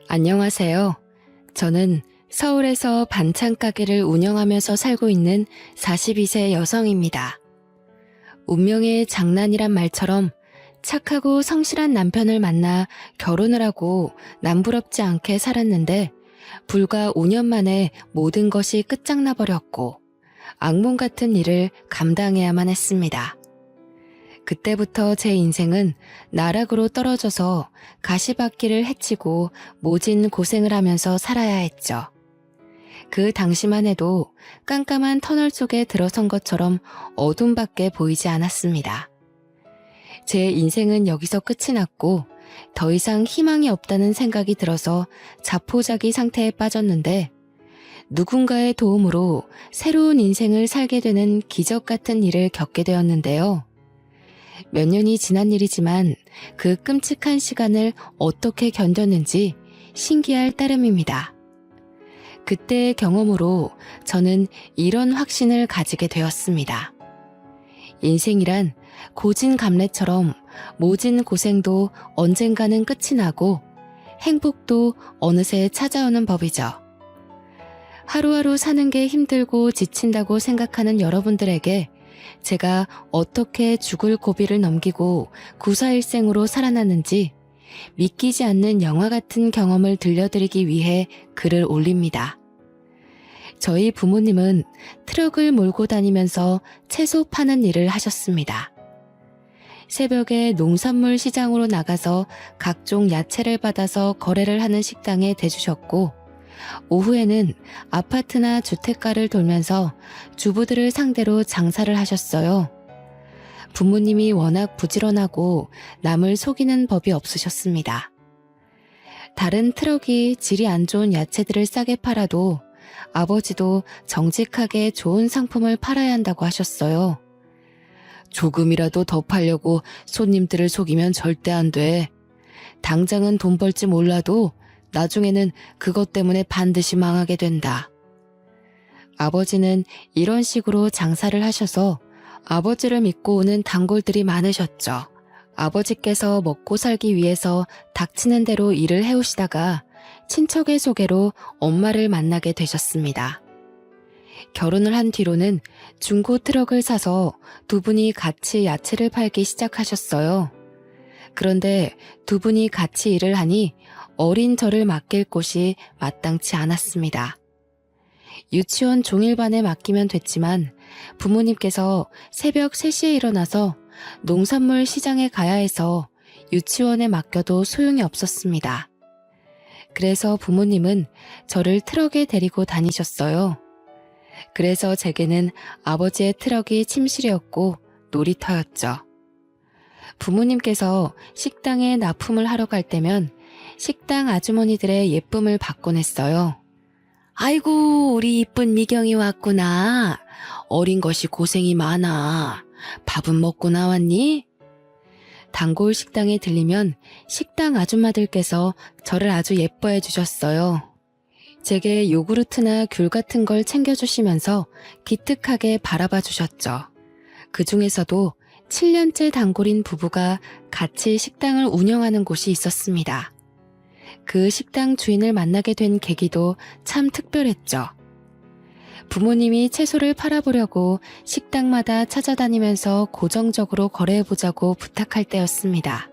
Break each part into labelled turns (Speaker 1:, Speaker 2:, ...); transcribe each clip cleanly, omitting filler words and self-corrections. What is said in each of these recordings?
Speaker 1: 안녕하세요. 저는 서울에서 반찬 가게를 운영하면서 살고 있는 42세 여성입니다. 운명의 장난이란 말처럼 착하고 성실한 남편을 만나 결혼을 하고 남부럽지 않게 살았는데 불과 5년 만에 모든 것이 끝장나 버렸고 악몽 같은 일을 감당해야만 했습니다. 그때부터 제 인생은 나락으로 떨어져서 가시밭길을 헤치고 모진 고생을 하면서 살아야 했죠. 그 당시만 해도 깜깜한 터널 속에 들어선 것처럼 어둠밖에 보이지 않았습니다. 제 인생은 여기서 끝이 났고 더 이상 희망이 없다는 생각이 들어서 자포자기 상태에 빠졌는데 누군가의 도움으로 새로운 인생을 살게 되는 기적 같은 일을 겪게 되었는데요. 몇 년이 지난 일이지만 그 끔찍한 시간을 어떻게 견뎠는지 신기할 따름입니다. 그때의 경험으로 저는 이런 확신을 가지게 되었습니다. 인생이란 고진감래처럼 모진 고생도 언젠가는 끝이 나고 행복도 어느새 찾아오는 법이죠. 하루하루 사는 게 힘들고 지친다고 생각하는 여러분들에게 제가 어떻게 죽을 고비를 넘기고 구사일생으로 살아났는지 믿기지 않는 영화 같은 경험을 들려드리기 위해 글을 올립니다. 저희 부모님은 트럭을 몰고 다니면서 채소 파는 일을 하셨습니다. 새벽에 농산물 시장으로 나가서 각종 야채를 받아서 거래를 하는 식당에 대주셨고 오후에는 아파트나 주택가를 돌면서 주부들을 상대로 장사를 하셨어요. 부모님이 워낙 부지런하고 남을 속이는 법이 없으셨습니다. 다른 트럭이 질이 안 좋은 야채들을 싸게 팔아도 아버지도 정직하게 좋은 상품을 팔아야 한다고 하셨어요. 조금이라도 더 팔려고 손님들을 속이면 절대 안 돼. 당장은 돈 벌지 몰라도 나중에는 그것 때문에 반드시 망하게 된다. 아버지는 이런 식으로 장사를 하셔서 아버지를 믿고 오는 단골들이 많으셨죠. 아버지께서 먹고 살기 위해서 닥치는 대로 일을 해오시다가 친척의 소개로 엄마를 만나게 되셨습니다. 결혼을 한 뒤로는 중고 트럭을 사서 두 분이 같이 야채를 팔기 시작하셨어요. 그런데 두 분이 같이 일을 하니 어린 저를 맡길 곳이 마땅치 않았습니다. 유치원 종일반에 맡기면 됐지만 부모님께서 새벽 3시에 일어나서 농산물 시장에 가야 해서 유치원에 맡겨도 소용이 없었습니다. 그래서 부모님은 저를 트럭에 데리고 다니셨어요. 그래서 제게는 아버지의 트럭이 침실이었고 놀이터였죠. 부모님께서 식당에 납품을 하러 갈 때면 식당 아주머니들의 예쁨을 받곤 했어요. 아이고, 우리 이쁜 미경이 왔구나. 어린 것이 고생이 많아. 밥은 먹고 나왔니? 단골 식당에 들리면 식당 아줌마들께서 저를 아주 예뻐해 주셨어요. 제게 요구르트나 귤 같은 걸 챙겨주시면서 기특하게 바라봐 주셨죠. 그 중에서도 7년째 단골인 부부가 같이 식당을 운영하는 곳이 있었습니다. 그 식당 주인을 만나게 된 계기도 참 특별했죠. 부모님이 채소를 팔아보려고 식당마다 찾아다니면서 고정적으로 거래해보자고 부탁할 때였습니다.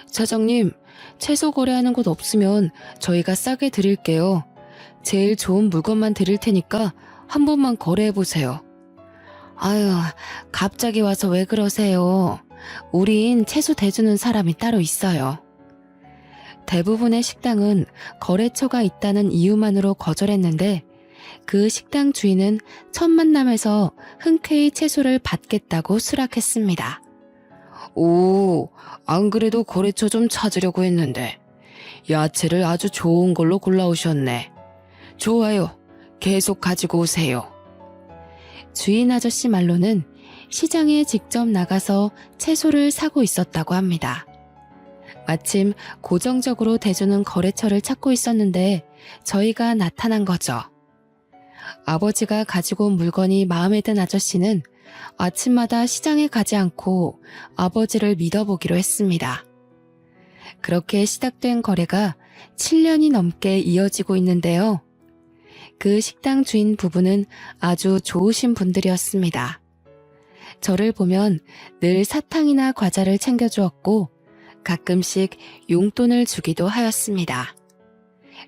Speaker 1: 사장님, 채소 거래하는 곳 없으면 저희가 싸게 드릴게요. 제일 좋은 물건만 드릴 테니까 한 번만 거래해보세요. 아유, 갑자기 와서 왜 그러세요? 우린 채소 대주는 사람이 따로 있어요. 대부분의 식당은 거래처가 있다는 이유만으로 거절했는데 그 식당 주인은 첫 만남에서 흔쾌히 채소를 받겠다고 수락했습니다. 오, 안 그래도 거래처 좀 찾으려고 했는데 야채를 아주 좋은 걸로 골라오셨네. 좋아요. 계속 가지고 오세요. 주인 아저씨 말로는 시장에 직접 나가서 채소를 사고 있었다고 합니다. 마침 고정적으로 대주는 거래처를 찾고 있었는데 저희가 나타난 거죠. 아버지가 가지고 온 물건이 마음에 든 아저씨는 아침마다 시장에 가지 않고 아버지를 믿어보기로 했습니다. 그렇게 시작된 거래가 7년이 넘게 이어지고 있는데요. 그 식당 주인 부부는 아주 좋으신 분들이었습니다. 저를 보면 늘 사탕이나 과자를 챙겨주었고 가끔씩 용돈을 주기도 하였습니다.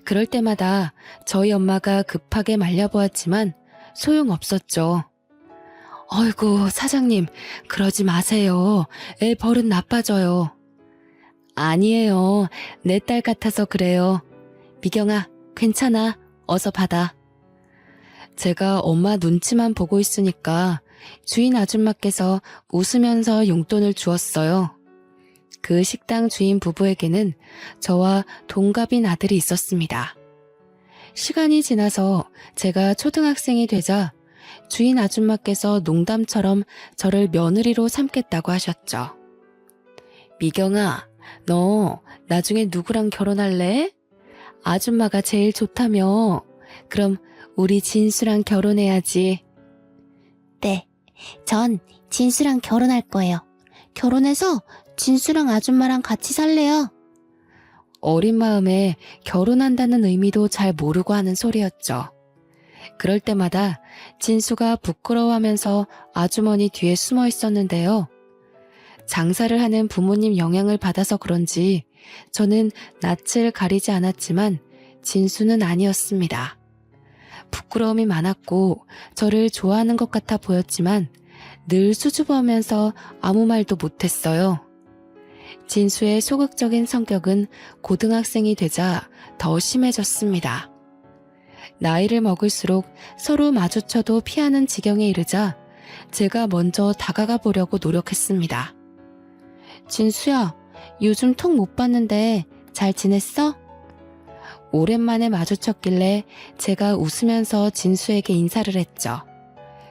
Speaker 1: 그럴 때마다 저희 엄마가 급하게 말려보았지만 소용없었죠. 어이구, 사장님, 그러지 마세요. 애 버릇 나빠져요. 아니에요. 내 딸 같아서 그래요. 미경아, 괜찮아. 어서 받아. 제가 엄마 눈치만 보고 있으니까 주인 아줌마께서 웃으면서 용돈을 주었어요. 그 식당 주인 부부에게는 저와 동갑인 아들이 있었습니다. 시간이 지나서 제가 초등학생이 되자 주인 아줌마께서 농담처럼 저를 며느리로 삼겠다고 하셨죠. 미경아, 너 나중에 누구랑 결혼할래? 아줌마가 제일 좋다며. 그럼 우리 진수랑 결혼해야지.
Speaker 2: 네, 전 진수랑 결혼할 거예요. 결혼해서 진수랑 아줌마랑 같이 살래요.
Speaker 1: 어린 마음에 결혼한다는 의미도 잘 모르고 하는 소리였죠. 그럴 때마다 진수가 부끄러워하면서 아주머니 뒤에 숨어 있었는데요. 장사를 하는 부모님 영향을 받아서 그런지 저는 낯을 가리지 않았지만 진수는 아니었습니다. 부끄러움이 많았고 저를 좋아하는 것 같아 보였지만 늘 수줍어하면서 아무 말도 못했어요. 진수의 소극적인 성격은 고등학생이 되자 더 심해졌습니다. 나이를 먹을수록 서로 마주쳐도 피하는 지경에 이르자 제가 먼저 다가가 보려고 노력했습니다. 진수야, 요즘 톡 못 봤는데 잘 지냈어? 오랜만에 마주쳤길래 제가 웃으면서 진수에게 인사를 했죠.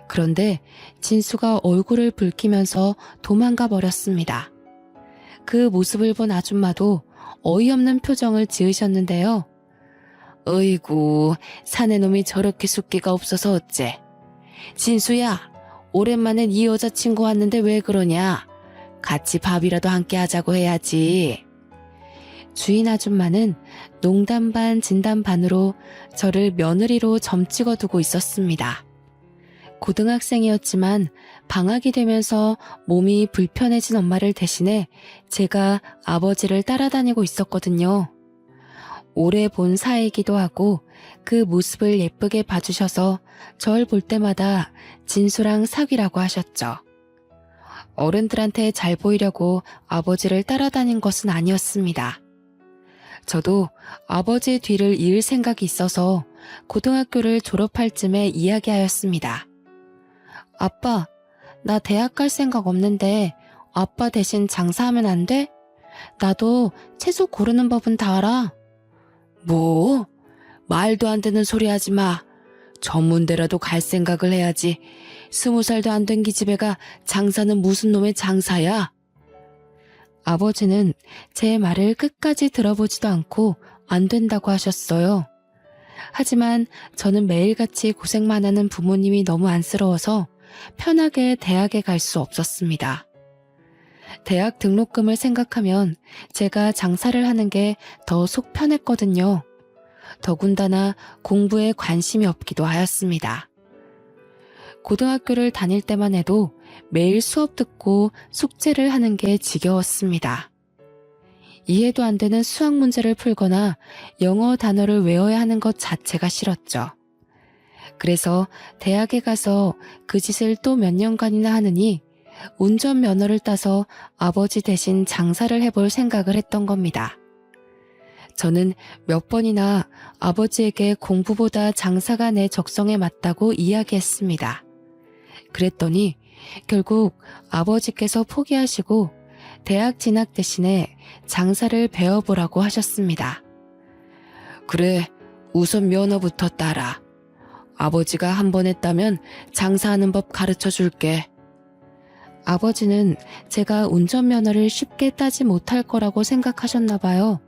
Speaker 1: 그런데 진수가 얼굴을 붉히면서 도망가 버렸습니다. 그 모습을 본 아줌마도 어이없는 표정을 지으셨는데요. 어이구, 사내놈이 저렇게 숫기가 없어서 어째. 진수야, 오랜만에 네 여자친구 왔는데 왜 그러냐? 같이 밥이라도 함께 하자고 해야지. 주인 아줌마는 농담 반 진담 반으로 저를 며느리로 점찍어 두고 있었습니다. 고등학생이었지만 방학이 되면서 몸이 불편해진 엄마를 대신해 제가 아버지를 따라다니고 있었거든요. 오래 본 사이이기도 하고 그 모습을 예쁘게 봐주셔서 절 볼 때마다 진수랑 사귀라고 하셨죠. 어른들한테 잘 보이려고 아버지를 따라다닌 것은 아니었습니다. 저도 아버지 뒤를 이을 생각이 있어서 고등학교를 졸업할 쯤에 이야기하였습니다. 아빠, 나 대학 갈 생각 없는데 아빠 대신 장사하면 안 돼? 나도 채소 고르는 법은 다 알아. 뭐? 말도 안 되는 소리 하지 마. 전문대라도 갈 생각을 해야지. 20살도 안 된 기집애가 장사는 무슨 놈의 장사야? 아버지는 제 말을 끝까지 들어보지도 않고 안 된다고 하셨어요. 하지만 저는 매일같이 고생만 하는 부모님이 너무 안쓰러워서 편하게 대학에 갈 수 없었습니다. 대학 등록금을 생각하면 제가 장사를 하는 게 더 속 편했거든요. 더군다나 공부에 관심이 없기도 하였습니다. 고등학교를 다닐 때만 해도 매일 수업 듣고 숙제를 하는 게 지겨웠습니다. 이해도 안 되는 수학 문제를 풀거나 영어 단어를 외워야 하는 것 자체가 싫었죠. 그래서 대학에 가서 그 짓을 또 몇 년간이나 하느니 운전면허를 따서 아버지 대신 장사를 해볼 생각을 했던 겁니다. 저는 몇 번이나 아버지에게 공부보다 장사가 내 적성에 맞다고 이야기했습니다. 그랬더니 결국 아버지께서 포기하시고 대학 진학 대신에 장사를 배워보라고 하셨습니다. 그래, 우선 면허부터 따라. 아버지가 한 번 했다면 장사하는 법 가르쳐 줄게. 아버지는 제가 운전면허를 쉽게 따지 못할 거라고 생각하셨나 봐요.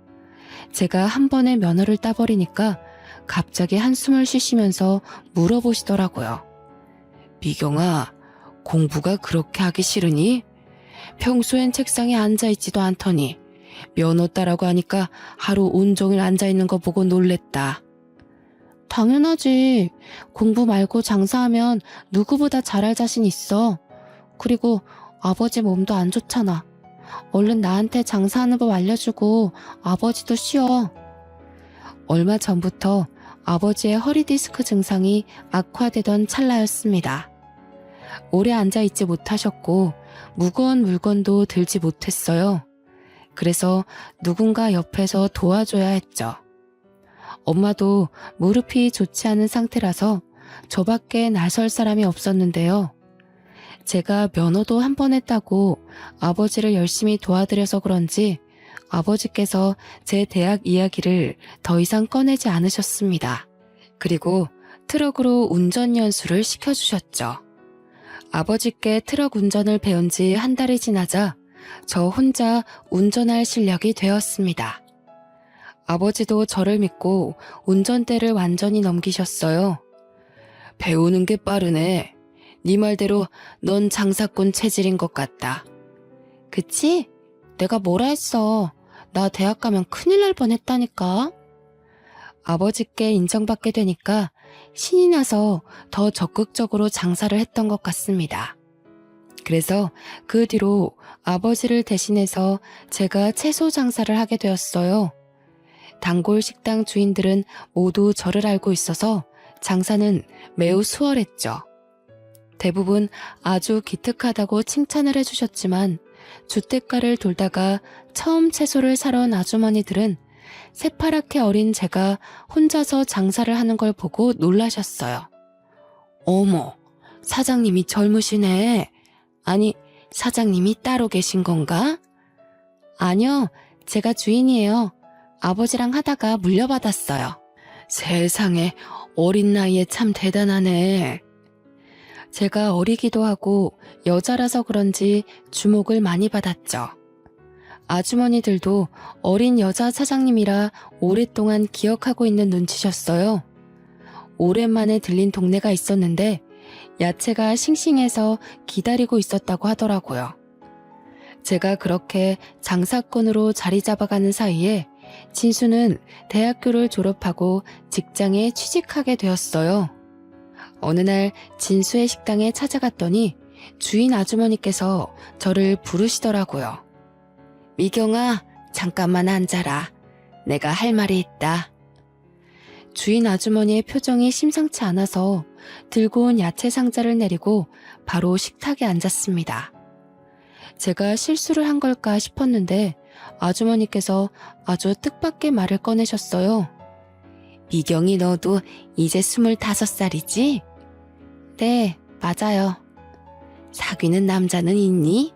Speaker 1: 제가 한 번에 면허를 따버리니까 갑자기 한숨을 쉬시면서 물어보시더라고요. 미경아, 공부가 그렇게 하기 싫으니? 평소엔 책상에 앉아있지도 않더니 면허 따라고 하니까 하루 온종일 앉아있는 거 보고 놀랬다.
Speaker 2: 당연하지. 공부 말고 장사하면 누구보다 잘할 자신 있어. 그리고 아버지 몸도 안 좋잖아. 얼른 나한테 장사하는 법 알려주고 아버지도 쉬어.
Speaker 1: 얼마 전부터 아버지의 허리 디스크 증상이 악화되던 찰나였습니다. 오래 앉아있지 못하셨고 무거운 물건도 들지 못했어요. 그래서 누군가 옆에서 도와줘야 했죠. 엄마도 무릎이 좋지 않은 상태라서 저밖에 나설 사람이 없었는데요. 제가 면허도 한 번 했다고 아버지를 열심히 도와드려서 그런지 아버지께서 제 대학 이야기를 더 이상 꺼내지 않으셨습니다. 그리고 트럭으로 운전 연수를 시켜주셨죠. 아버지께 트럭 운전을 배운 지 한 달이 지나자 저 혼자 운전할 실력이 되었습니다. 아버지도 저를 믿고 운전대를 완전히 넘기셨어요. 배우는 게 빠르네. 네 말대로 넌 장사꾼 체질인 것 같다.
Speaker 2: 그치? 내가 뭐라 했어. 나 대학 가면 큰일 날 뻔했다니까.
Speaker 1: 아버지께 인정받게 되니까 신이 나서 더 적극적으로 장사를 했던 것 같습니다. 그래서 그 뒤로 아버지를 대신해서 제가 채소 장사를 하게 되었어요. 단골 식당 주인들은 모두 저를 알고 있어서 장사는 매우 수월했죠. 대부분 아주 기특하다고 칭찬을 해주셨지만 주택가를 돌다가 처음 채소를 사러 온 아주머니들은 새파랗게 어린 제가 혼자서 장사를 하는 걸 보고 놀라셨어요. 어머, 사장님이 젊으시네. 아니, 사장님이 따로 계신 건가? 아니요, 제가 주인이에요. 아버지랑 하다가 물려받았어요. 세상에, 어린 나이에 참 대단하네. 제가 어리기도 하고 여자라서 그런지 주목을 많이 받았죠. 아주머니들도 어린 여자 사장님이라 오랫동안 기억하고 있는 눈치셨어요. 오랜만에 들린 동네가 있었는데 야채가 싱싱해서 기다리고 있었다고 하더라고요. 제가 그렇게 장사꾼으로 자리 잡아가는 사이에 진수는 대학교를 졸업하고 직장에 취직하게 되었어요. 어느 날 진수의 식당에 찾아갔더니 주인 아주머니께서 저를 부르시더라고요. 미경아, 잠깐만 앉아라. 내가 할 말이 있다. 주인 아주머니의 표정이 심상치 않아서 들고 온 야채 상자를 내리고 바로 식탁에 앉았습니다. 제가 실수를 한 걸까 싶었는데 아주머니께서 아주 뜻밖의 말을 꺼내셨어요. 미경이 너도 이제 25살이지? 네, 맞아요. 사귀는 남자는 있니?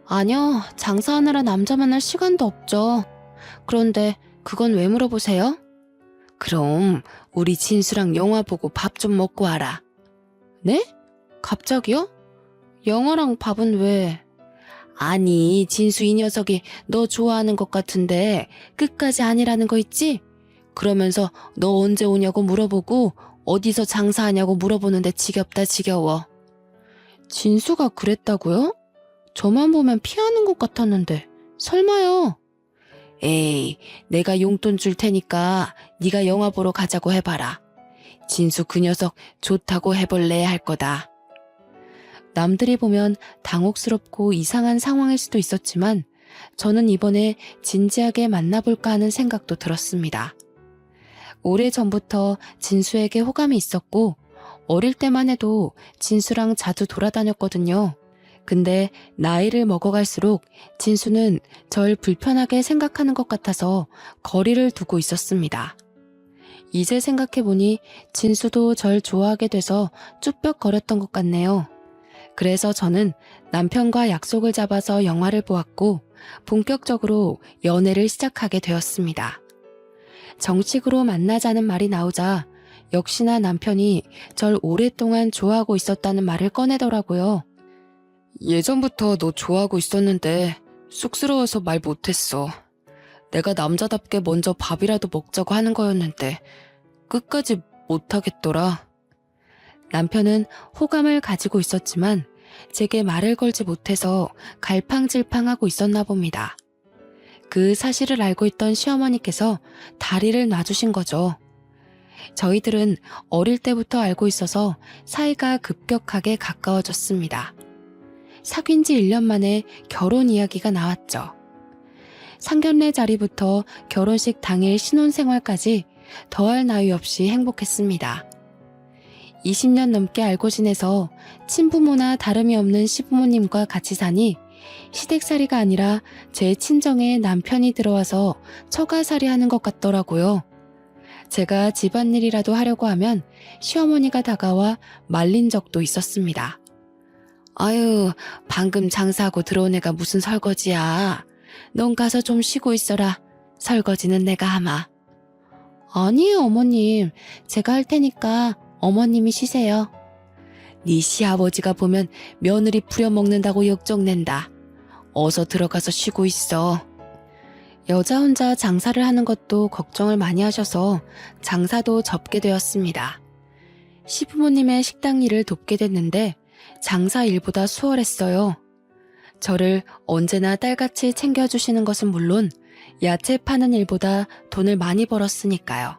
Speaker 1: 아니요, 장사하느라 남자 만날 시간도 없죠. 그런데 그건 왜 물어보세요? 그럼 우리 진수랑 영화 보고 밥 좀 먹고 와라. 네? 갑자기요? 영화랑 밥은 왜? 아니, 진수 이 녀석이 너 좋아하는 것 같은데 끝까지 아니라는 거 있지? 그러면서 너 언제 오냐고 물어보고 어디서 장사하냐고 물어보는데 지겹다 지겨워. 진수가 그랬다고요? 저만 보면 피하는 것 같았는데 설마요. 에이, 내가 용돈 줄 테니까 네가 영화 보러 가자고 해봐라. 진수 그 녀석 좋다고 해볼래 할 거다. 남들이 보면 당혹스럽고 이상한 상황일 수도 있었지만 저는 이번에 진지하게 만나볼까 하는 생각도 들었습니다. 오래전부터 진수에게 호감이 있었고 어릴 때만 해도 진수랑 자주 돌아다녔거든요. 근데 나이를 먹어갈수록 진수는 절 불편하게 생각하는 것 같아서 거리를 두고 있었습니다. 이제 생각해보니 진수도 절 좋아하게 돼서 쭈뼛거렸던 것 같네요. 그래서 저는 남편과 약속을 잡아서 영화를 보았고 본격적으로 연애를 시작하게 되었습니다. 정식으로 만나자는 말이 나오자 역시나 남편이 절 오랫동안 좋아하고 있었다는 말을 꺼내더라고요. 예전부터 너 좋아하고 있었는데 쑥스러워서 말 못했어. 내가 남자답게 먼저 밥이라도 먹자고 하는 거였는데 끝까지 못하겠더라. 남편은 호감을 가지고 있었지만 제게 말을 걸지 못해서 갈팡질팡하고 있었나 봅니다. 그 사실을 알고 있던 시어머니께서 다리를 놔주신 거죠. 저희들은 어릴 때부터 알고 있어서 사이가 급격하게 가까워졌습니다. 사귄 지 1년 만에 결혼 이야기가 나왔죠. 상견례 자리부터 결혼식 당일 신혼생활까지 더할 나위 없이 행복했습니다. 20년 넘게 알고 지내서 친부모나 다름이 없는 시부모님과 같이 사니 시댁살이가 아니라 제 친정에 남편이 들어와서 처가살이 하는 것 같더라고요. 제가 집안일이라도 하려고 하면 시어머니가 다가와 말린 적도 있었습니다. 아유, 방금 장사하고 들어온 애가 무슨 설거지야. 넌 가서 좀 쉬고 있어라. 설거지는 내가 하마.
Speaker 2: 아니에요, 어머님. 제가 할 테니까 어머님이 쉬세요.
Speaker 1: 네 시아버지가 보면 며느리 부려먹는다고 욕정낸다. 어서 들어가서 쉬고 있어. 여자 혼자 장사를 하는 것도 걱정을 많이 하셔서 장사도 접게 되었습니다. 시부모님의 식당 일을 돕게 됐는데 장사 일보다 수월했어요. 저를 언제나 딸같이 챙겨주시는 것은 물론 야채 파는 일보다 돈을 많이 벌었으니까요.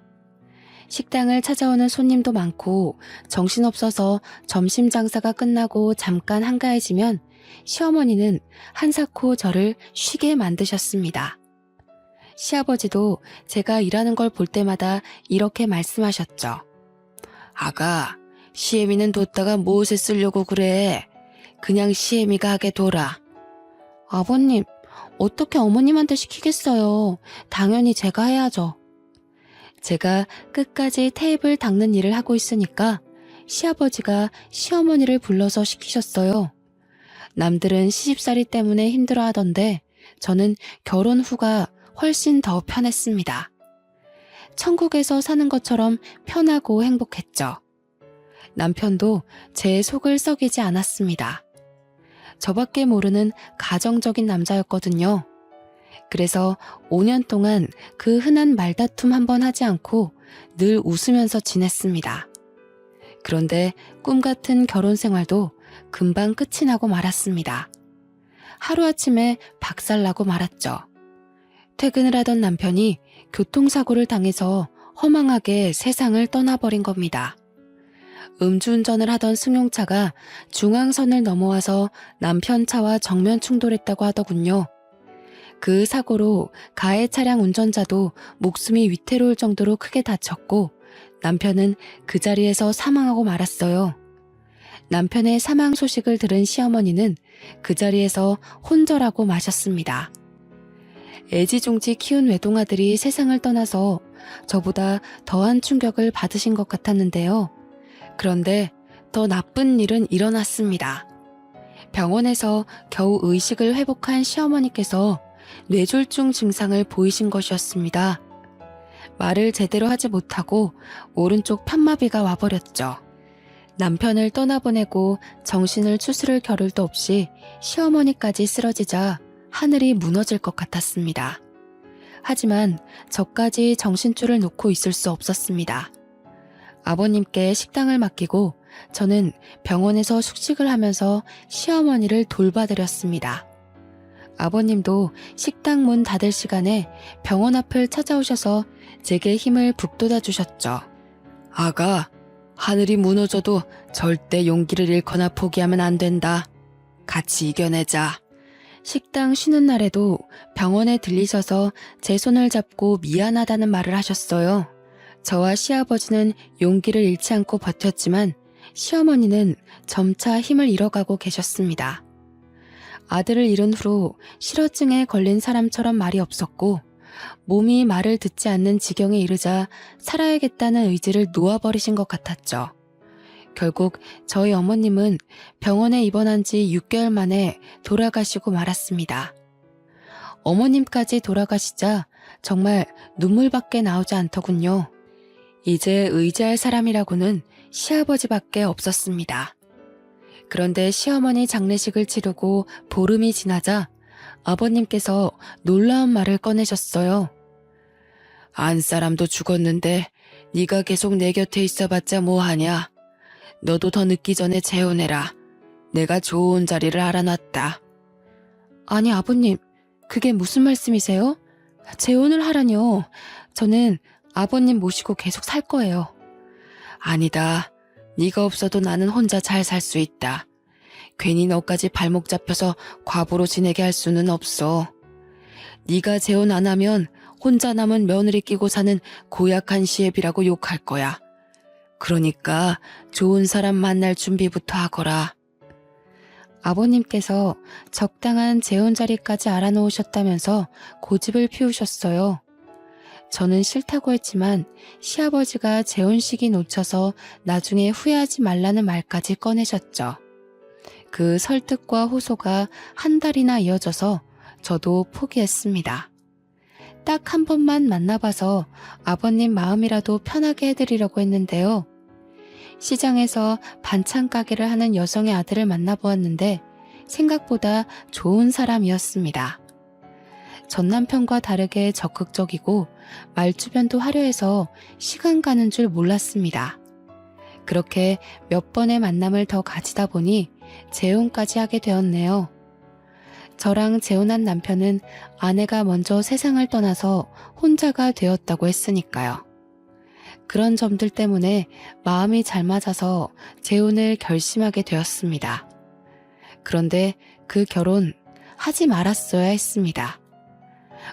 Speaker 1: 식당을 찾아오는 손님도 많고 정신없어서 점심 장사가 끝나고 잠깐 한가해지면 시어머니는 한사코 저를 쉬게 만드셨습니다. 시아버지도 제가 일하는 걸 볼 때마다 이렇게 말씀하셨죠. 아가, 시애미는 뒀다가 무엇에 쓰려고 그래? 그냥 시애미가 하게 둬라.
Speaker 2: 아버님, 어떻게 어머님한테 시키겠어요. 당연히 제가 해야죠.
Speaker 1: 제가 끝까지 테이블 닦는 일을 하고 있으니까 시아버지가 시어머니를 불러서 시키셨어요. 남들은 시집살이 때문에 힘들어하던데 저는 결혼 후가 훨씬 더 편했습니다. 천국에서 사는 것처럼 편하고 행복했죠. 남편도 제 속을 썩이지 않았습니다. 저밖에 모르는 가정적인 남자였거든요. 그래서 5년 동안 그 흔한 말다툼 한번 하지 않고 늘 웃으면서 지냈습니다. 그런데 꿈같은 결혼 생활도 금방 끝이 나고 말았습니다. 하루아침에 박살나고 말았죠. 퇴근을 하던 남편이 교통사고를 당해서 허망하게 세상을 떠나버린 겁니다. 음주운전을 하던 승용차가 중앙선을 넘어와서 남편 차와 정면 충돌했다고 하더군요. 그 사고로 가해 차량 운전자도 목숨이 위태로울 정도로 크게 다쳤고 남편은 그 자리에서 사망하고 말았어요. 남편의 사망 소식을 들은 시어머니는 그 자리에서 혼절하고 마셨습니다. 애지중지 키운 외동아들이 세상을 떠나서 저보다 더한 충격을 받으신 것 같았는데요. 그런데 더 나쁜 일은 일어났습니다. 병원에서 겨우 의식을 회복한 시어머니께서 뇌졸중 증상을 보이신 것이었습니다. 말을 제대로 하지 못하고 오른쪽 편마비가 와버렸죠. 남편을 떠나보내고 정신을 추스를 겨를도 없이 시어머니까지 쓰러지자 하늘이 무너질 것 같았습니다. 하지만 저까지 정신줄을 놓고 있을 수 없었습니다. 아버님께 식당을 맡기고 저는 병원에서 숙식을 하면서 시어머니를 돌봐드렸습니다. 아버님도 식당 문 닫을 시간에 병원 앞을 찾아오셔서 제게 힘을 북돋아 주셨죠. 아가, 하늘이 무너져도 절대 용기를 잃거나 포기하면 안 된다. 같이 이겨내자. 식당 쉬는 날에도 병원에 들리셔서 제 손을 잡고 미안하다는 말을 하셨어요. 저와 시아버지는 용기를 잃지 않고 버텼지만 시어머니는 점차 힘을 잃어가고 계셨습니다. 아들을 잃은 후로 실어증에 걸린 사람처럼 말이 없었고 몸이 말을 듣지 않는 지경에 이르자 살아야겠다는 의지를 놓아버리신 것 같았죠. 결국 저희 어머님은 병원에 입원한 지 6개월 만에 돌아가시고 말았습니다. 어머님까지 돌아가시자 정말 눈물밖에 나오지 않더군요. 이제 의지할 사람이라고는 시아버지밖에 없었습니다. 그런데 시어머니 장례식을 치르고 보름이 지나자 아버님께서 놀라운 말을 꺼내셨어요. 안 사람도 죽었는데 네가 계속 내 곁에 있어봤자 뭐하냐. 너도 더 늦기 전에 재혼해라. 내가 좋은 자리를 알아놨다.
Speaker 2: 아니 아버님, 그게 무슨 말씀이세요? 재혼을 하라뇨. 저는 아버님 모시고 계속 살 거예요.
Speaker 1: 아니다. 네가 없어도 나는 혼자 잘 살 수 있다. 괜히 너까지 발목 잡혀서 과부로 지내게 할 수는 없어. 네가 재혼 안 하면 혼자 남은 며느리 끼고 사는 고약한 시애비라고 욕할 거야. 그러니까 좋은 사람 만날 준비부터 하거라.
Speaker 2: 아버님께서 적당한 재혼 자리까지 알아놓으셨다면서 고집을 피우셨어요. 저는 싫다고 했지만 시아버지가 재혼식이 놓쳐서 나중에 후회하지 말라는 말까지 꺼내셨죠. 그 설득과 호소가 한 달이나 이어져서 저도 포기했습니다. 딱 한 번만 만나봐서 아버님 마음이라도 편하게 해드리려고 했는데요. 시장에서 반찬 가게를 하는 여성의 아들을 만나보았는데 생각보다 좋은 사람이었습니다. 전 남편과 다르게 적극적이고 말주변도 화려해서 시간 가는 줄 몰랐습니다. 그렇게 몇 번의 만남을 더 가지다 보니 재혼까지 하게 되었네요. 저랑 재혼한 남편은 아내가 먼저 세상을 떠나서 혼자가 되었다고 했으니까요. 그런 점들 때문에 마음이 잘 맞아서 재혼을 결심하게 되었습니다. 그런데 그 결혼 하지 말았어야 했습니다.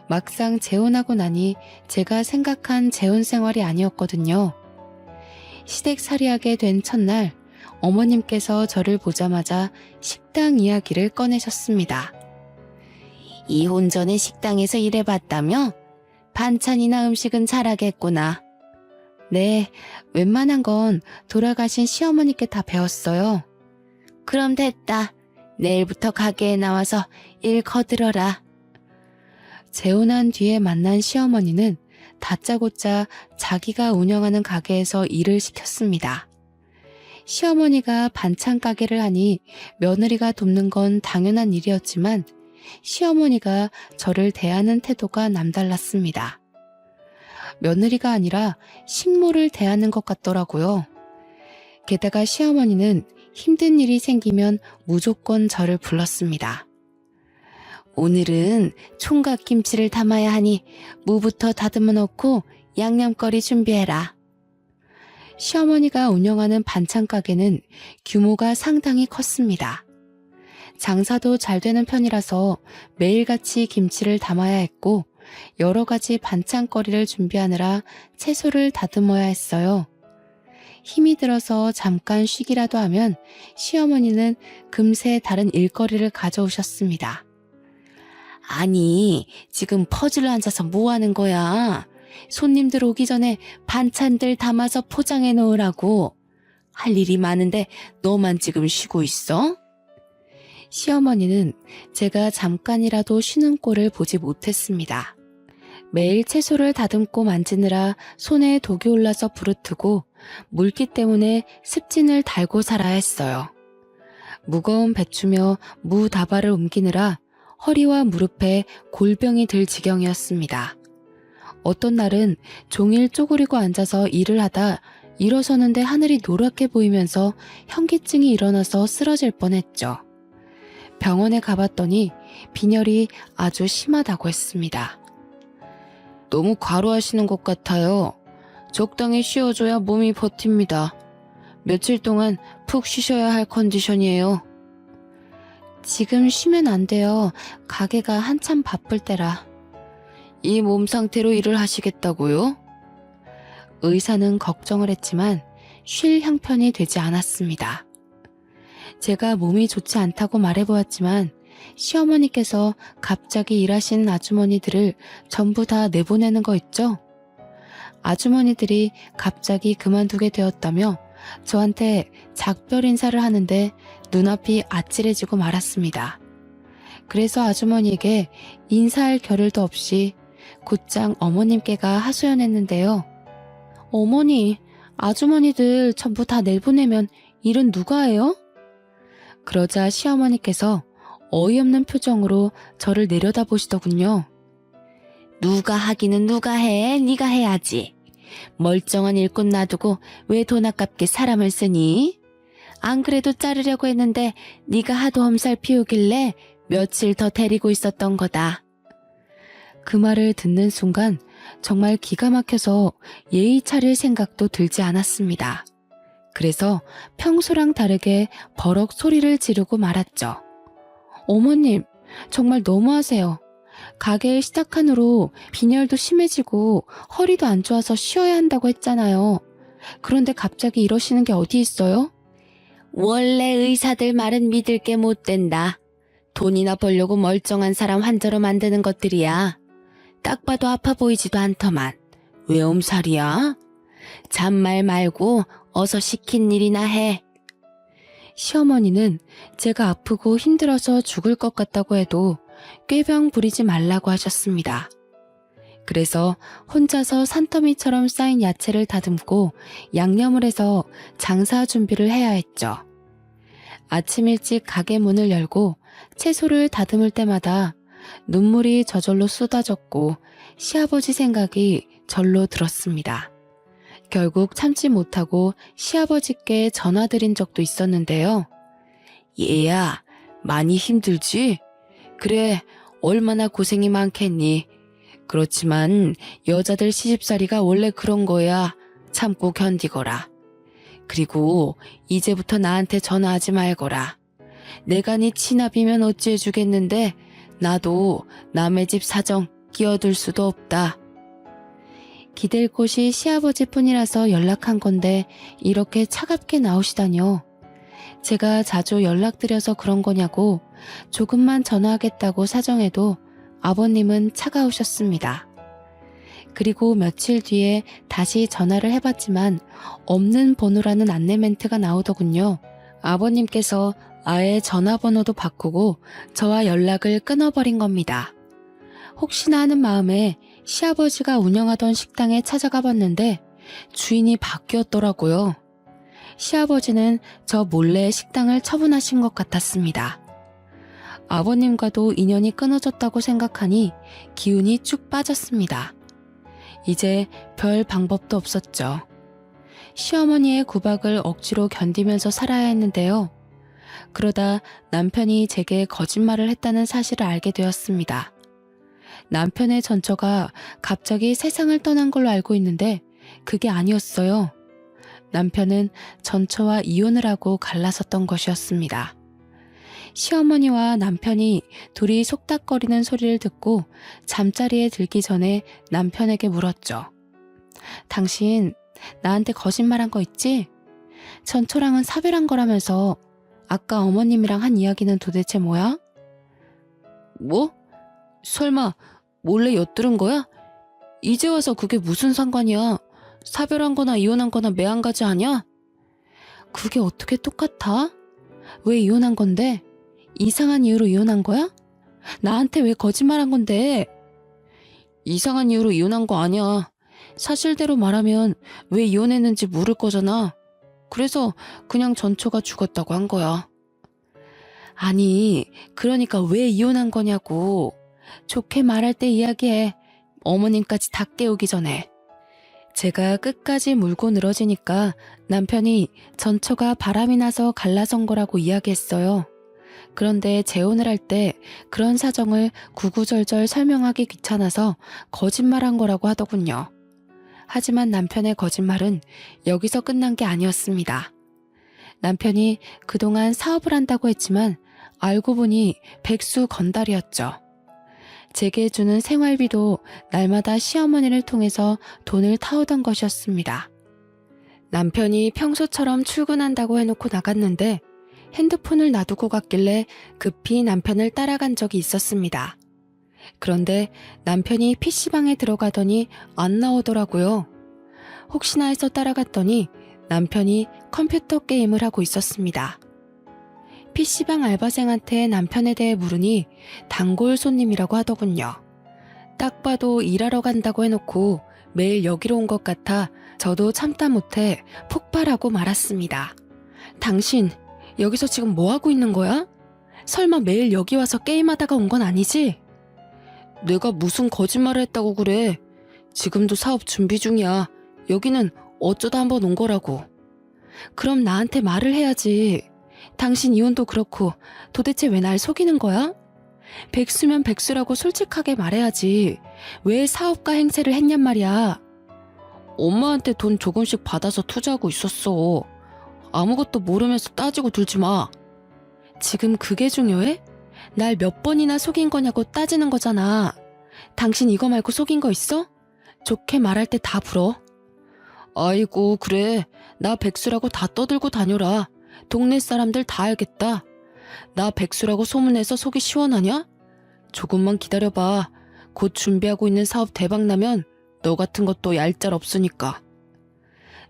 Speaker 2: 막상 재혼하고 나니 제가 생각한 재혼 생활이 아니었거든요. 시댁살이하게 된 첫날 어머님께서 저를 보자마자 식당 이야기를 꺼내셨습니다. 이혼 전에 식당에서 일해봤다며? 반찬이나 음식은 잘하겠구나. 네, 웬만한 건 돌아가신 시어머니께 다 배웠어요. 그럼 됐다. 내일부터 가게에 나와서 일 거들어라. 재혼한 뒤에 만난 시어머니는 다짜고짜 자기가 운영하는 가게에서 일을 시켰습니다. 시어머니가 반찬 가게를 하니 며느리가 돕는 건 당연한 일이었지만 시어머니가 저를 대하는 태도가 남달랐습니다. 며느리가 아니라 식모를 대하는 것 같더라고요. 게다가 시어머니는 힘든 일이 생기면 무조건 저를 불렀습니다. 오늘은 총각김치를 담아야 하니 무부터 다듬어 놓고 양념거리 준비해라. 시어머니가 운영하는 반찬 가게는 규모가 상당히 컸습니다. 장사도 잘 되는 편이라서 매일같이 김치를 담아야 했고 여러 가지 반찬거리를 준비하느라 채소를 다듬어야 했어요. 힘이 들어서 잠깐 쉬기라도 하면 시어머니는 금세 다른 일거리를 가져오셨습니다. 아니, 지금 퍼즐을 앉아서 뭐 하는 거야? 손님들 오기 전에 반찬들 담아서 포장해 놓으라고. 할 일이 많은데 너만 지금 쉬고 있어? 시어머니는 제가 잠깐이라도 쉬는 꼴을 보지 못했습니다. 매일 채소를 다듬고 만지느라 손에 독이 올라서 부르트고 물기 때문에 습진을 달고 살아야 했어요. 무거운 배추며 무 다발을 옮기느라 허리와 무릎에 골병이 들 지경이었습니다. 어떤 날은 종일 쪼그리고 앉아서 일을 하다 일어서는데 하늘이 노랗게 보이면서 현기증이 일어나서 쓰러질 뻔했죠. 병원에 가봤더니 빈혈이 아주 심하다고 했습니다. 너무 과로하시는 것 같아요. 적당히 쉬어줘야 몸이 버팁니다. 며칠 동안 푹 쉬셔야 할 컨디션이에요. 지금 쉬면 안 돼요. 가게가 한참 바쁠 때라. 이 몸 상태로 일을 하시겠다고요? 의사는 걱정을 했지만 쉴 형편이 되지 않았습니다. 제가 몸이 좋지 않다고 말해보았지만 시어머니께서 갑자기 일하시는 아주머니들을 전부 다 내보내는 거 있죠? 아주머니들이 갑자기 그만두게 되었다며 저한테 작별 인사를 하는데 눈앞이 아찔해지고 말았습니다. 그래서 아주머니에게 인사할 겨를도 없이 곧장 어머님께가 하소연했는데요. 어머니, 아주머니들 전부 다 내보내면 일은 누가 해요? 그러자 시어머니께서 어이없는 표정으로 저를 내려다보시더군요. 누가 하기는 누가 해? 네가 해야지. 멀쩡한 일꾼 놔두고 왜 돈 아깝게 사람을 쓰니? 안 그래도 자르려고 했는데 네가 하도 엄살 피우길래 며칠 더 데리고 있었던 거다.
Speaker 1: 그 말을 듣는 순간 정말 기가 막혀서 예의 차릴 생각도 들지 않았습니다. 그래서 평소랑 다르게 버럭 소리를 지르고 말았죠. 어머님, 정말 너무하세요. 가게 시작한 후로 빈혈도 심해지고 허리도 안 좋아서 쉬어야 한다고 했잖아요. 그런데 갑자기 이러시는 게 어디 있어요? 원래 의사들 말은 믿을 게 못 된다. 돈이나 벌려고 멀쩡한 사람 환자로 만드는 것들이야. 딱 봐도 아파 보이지도 않더만. 왜 엄살이야? 잔말 말고 어서 시킨 일이나 해. 시어머니는 제가 아프고 힘들어서 죽을 것 같다고 해도 꾀병 부리지 말라고 하셨습니다. 그래서 혼자서 산더미처럼 쌓인 야채를 다듬고 양념을 해서 장사 준비를 해야 했죠. 아침 일찍 가게 문을 열고 채소를 다듬을 때마다 눈물이 저절로 쏟아졌고 시아버지 생각이 절로 들었습니다. 결국 참지 못하고 시아버지께 전화드린 적도 있었는데요. 얘야, 많이 힘들지? 그래, 얼마나 고생이 많겠니? 그렇지만 여자들 시집살이가 원래 그런 거야. 참고 견디거라. 그리고 이제부터 나한테 전화하지 말거라. 내가 네 치납이면 어찌해주겠는데 나도 남의 집 사정 끼어들 수도 없다. 기댈 곳이 시아버지뿐이라서 연락한 건데 이렇게 차갑게 나오시다뇨. 제가 자주 연락드려서 그런 거냐고 조금만 전화하겠다고 사정해도 아버님은 차가우셨습니다. 그리고 며칠 뒤에 다시 전화를 해봤지만 없는 번호라는 안내 멘트가 나오더군요. 아버님께서 아예 전화번호도 바꾸고 저와 연락을 끊어버린 겁니다. 혹시나 하는 마음에 시아버지가 운영하던 식당에 찾아가 봤는데 주인이 바뀌었더라고요. 시아버지는 저 몰래 식당을 처분하신 것 같았습니다. 아버님과도 인연이 끊어졌다고 생각하니 기운이 쭉 빠졌습니다. 이제 별 방법도 없었죠. 시어머니의 구박을 억지로 견디면서 살아야 했는데요. 그러다 남편이 제게 거짓말을 했다는 사실을 알게 되었습니다. 남편의 전처가 갑자기 세상을 떠난 걸로 알고 있는데 그게 아니었어요. 남편은 전처와 이혼을 하고 갈라섰던 것이었습니다. 시어머니와 남편이 둘이 속닥거리는 소리를 듣고 잠자리에 들기 전에 남편에게 물었죠. 당신 나한테 거짓말한 거 있지? 전처랑은 사별한 거라면서 아까 어머님이랑 한 이야기는 도대체 뭐야? 뭐? 설마 몰래 엿들은 거야? 이제 와서 그게 무슨 상관이야? 사별한 거나 이혼한 거나 매한가지 아니야? 그게 어떻게 똑같아? 왜 이혼한 건데? 이상한 이유로 이혼한 거야? 나한테 왜 거짓말한 건데? 이상한 이유로 이혼한 거 아니야. 사실대로 말하면 왜 이혼했는지 물을 거잖아. 그래서 그냥 전초가 죽었다고 한 거야. 아니, 그러니까 왜 이혼한 거냐고. 좋게 말할 때 이야기해. 어머님까지 다 깨우기 전에. 제가 끝까지 물고 늘어지니까 남편이 전처가 바람이 나서 갈라선 거라고 이야기했어요. 그런데 재혼을 할 때 그런 사정을 구구절절 설명하기 귀찮아서 거짓말한 거라고 하더군요. 하지만 남편의 거짓말은 여기서 끝난 게 아니었습니다. 남편이 그동안 사업을 한다고 했지만 알고 보니 백수 건달이었죠. 제게 주는 생활비도 날마다 시어머니를 통해서 돈을 타오던 것이었습니다. 남편이 평소처럼 출근한다고 해놓고 나갔는데 핸드폰을 놔두고 갔길래 급히 남편을 따라간 적이 있었습니다. 그런데 남편이 PC방에 들어가더니 안 나오더라고요. 혹시나 해서 따라갔더니 남편이 컴퓨터 게임을 하고 있었습니다. PC방 알바생한테 남편에 대해 물으니 단골 손님이라고 하더군요. 딱 봐도 일하러 간다고 해놓고 매일 여기로 온 것 같아 저도 참다 못해 폭발하고 말았습니다. 당신 여기서 지금 뭐 하고 있는 거야? 설마 매일 여기 와서 게임하다가 온 건 아니지? 내가 무슨 거짓말을 했다고 그래. 지금도 사업 준비 중이야. 여기는 어쩌다 한번 온 거라고. 그럼 나한테 말을 해야지. 당신 이혼도 그렇고 도대체 왜 날 속이는 거야? 백수면 백수라고 솔직하게 말해야지. 왜 사업가 행세를 했냔 말이야. 엄마한테 돈 조금씩 받아서 투자하고 있었어. 아무것도 모르면서 따지고 들지 마. 지금 그게 중요해? 날 몇 번이나 속인 거냐고 따지는 거잖아. 당신 이거 말고 속인 거 있어? 좋게 말할 때 다 불어. 아이고, 그래. 나 백수라고 다 떠들고 다녀라. 동네 사람들 다 알겠다. 나 백수라고 소문내서 속이 시원하냐? 조금만 기다려봐. 곧 준비하고 있는 사업 대박 나면 너 같은 것도 얄짤 없으니까.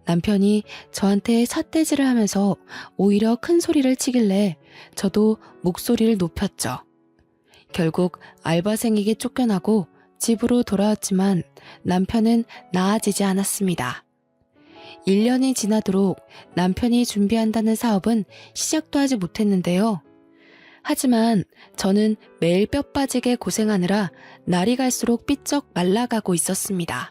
Speaker 1: 남편이 저한테 삿대질을 하면서 오히려 큰 소리를 치길래 저도 목소리를 높였죠. 결국 알바생에게 쫓겨나고 집으로 돌아왔지만 남편은 나아지지 않았습니다. 1년이 지나도록 남편이 준비한다는 사업은 시작도 하지 못했는데요. 하지만 저는 매일 뼈 빠지게 고생하느라 날이 갈수록 삐쩍 말라가고 있었습니다.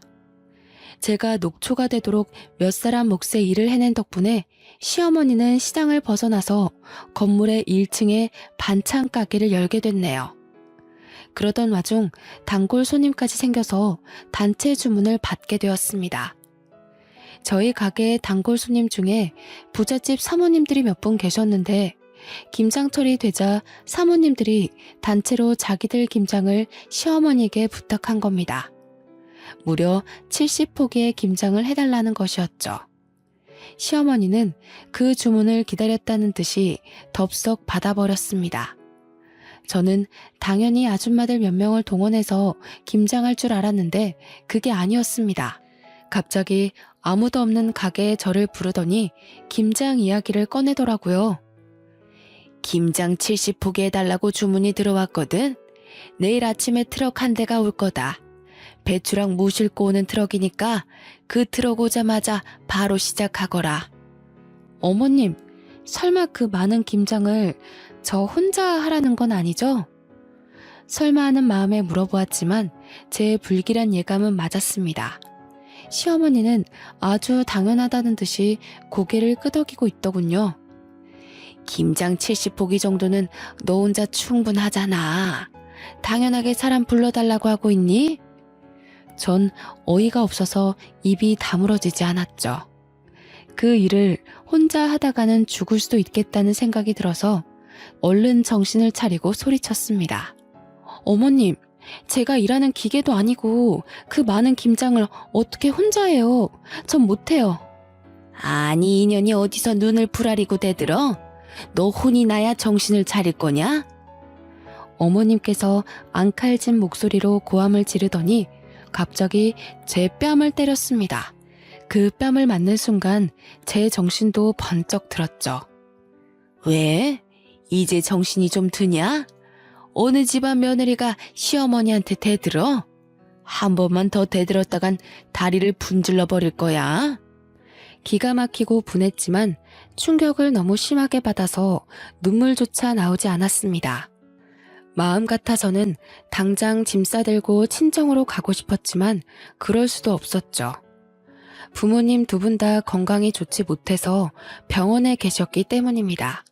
Speaker 1: 제가 녹초가 되도록 몇 사람 몫의 일을 해낸 덕분에 시어머니는 시장을 벗어나서 건물의 1층에 반찬 가게를 열게 됐네요. 그러던 와중 단골 손님까지 생겨서 단체 주문을 받게 되었습니다. 저희 가게의 단골 손님 중에 부잣집 사모님들이 몇 분 계셨는데 김장철이 되자 사모님들이 단체로 자기들 김장을 시어머니에게 부탁한 겁니다. 무려 70포기의 김장을 해달라는 것이었죠. 시어머니는 그 주문을 기다렸다는 듯이 덥석 받아버렸습니다. 저는 당연히 아줌마들 몇 명을 동원해서 김장할 줄 알았는데 그게 아니었습니다. 갑자기 아무도 없는 가게에 저를 부르더니 김장 이야기를 꺼내더라고요. 김장 70포기 해달라고 주문이 들어왔거든. 내일 아침에 트럭 한 대가 올 거다. 배추랑 무 싣고 오는 트럭이니까 그 트럭 오자마자 바로 시작하거라. 어머님, 설마 그 많은 김장을 저 혼자 하라는 건 아니죠? 설마 하는 마음에 물어보았지만 제 불길한 예감은 맞았습니다. 시어머니는 아주 당연하다는 듯이 고개를 끄덕이고 있더군요. 김장 70포기 정도는 너 혼자 충분하잖아. 당연하게 사람 불러달라고 하고 있니? 전 어이가 없어서 입이 다물어지지 않았죠. 그 일을 혼자 하다가는 죽을 수도 있겠다는 생각이 들어서 얼른 정신을 차리고 소리쳤습니다. 어머님, 제가 일하는 기계도 아니고 그 많은 김장을 어떻게 혼자 해요? 전 못해요. 아니, 이년이 어디서 눈을 부라리고 대들어? 너 혼이 나야 정신을 차릴 거냐? 어머님께서 앙칼진 목소리로 고함을 지르더니 갑자기 제 뺨을 때렸습니다. 그 뺨을 맞는 순간 제 정신도 번쩍 들었죠. 왜? 이제 정신이 좀 드냐? 어느 집안 며느리가 시어머니한테 대들어? 한 번만 더 대들었다간 다리를 분질러 버릴 거야. 기가 막히고 분했지만 충격을 너무 심하게 받아서 눈물조차 나오지 않았습니다. 마음 같아서는 당장 짐 싸들고 친정으로 가고 싶었지만 그럴 수도 없었죠. 부모님 두 분 다 건강이 좋지 못해서 병원에 계셨기 때문입니다.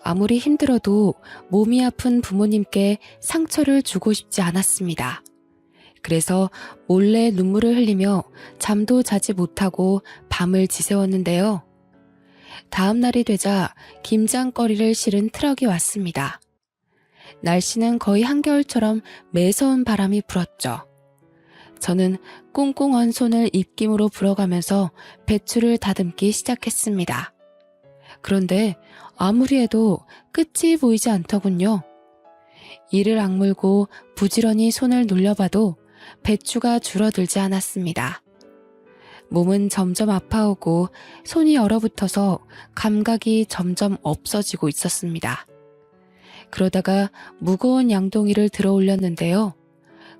Speaker 1: 아무리 힘들어도 몸이 아픈 부모님께 상처를 주고 싶지 않았습니다. 그래서 몰래 눈물을 흘리며 잠도 자지 못하고 밤을 지새웠는데요. 다음 날이 되자 김장거리를 실은 트럭이 왔습니다. 날씨는 거의 한겨울처럼 매서운 바람이 불었죠. 저는 꽁꽁 손을 입김으로 불어가면서 배추를 다듬기 시작했습니다. 그런데 아무리 해도 끝이 보이지 않더군요. 이를 악물고 부지런히 손을 눌려봐도 배추가 줄어들지 않았습니다. 몸은 점점 아파오고 손이 얼어붙어서 감각이 점점 없어지고 있었습니다. 그러다가 무거운 양동이를 들어 올렸는데요.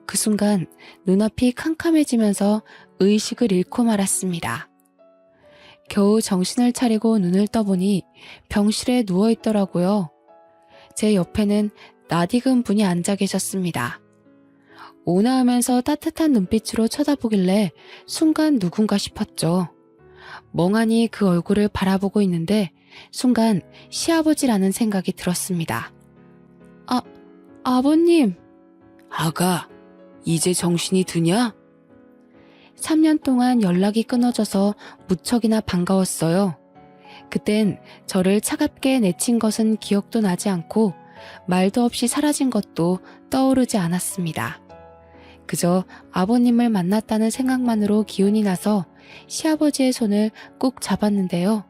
Speaker 1: 그 순간 눈앞이 캄캄해지면서 의식을 잃고 말았습니다. 겨우 정신을 차리고 눈을 떠보니 병실에 누워있더라고요. 제 옆에는 낯익은 분이 앉아 계셨습니다. 온화하면서 따뜻한 눈빛으로 쳐다보길래 순간 누군가 싶었죠. 멍하니 그 얼굴을 바라보고 있는데 순간 시아버지라는 생각이 들었습니다.
Speaker 2: 아버님,
Speaker 1: 아가, 이제 정신이 드냐?
Speaker 2: 3년 동안 연락이 끊어져서 무척이나 반가웠어요. 그땐 저를 차갑게 내친 것은 기억도 나지 않고 말도 없이 사라진 것도 떠오르지 않았습니다. 그저 아버님을 만났다는 생각만으로 기운이 나서 시아버지의 손을 꾹 잡았는데요.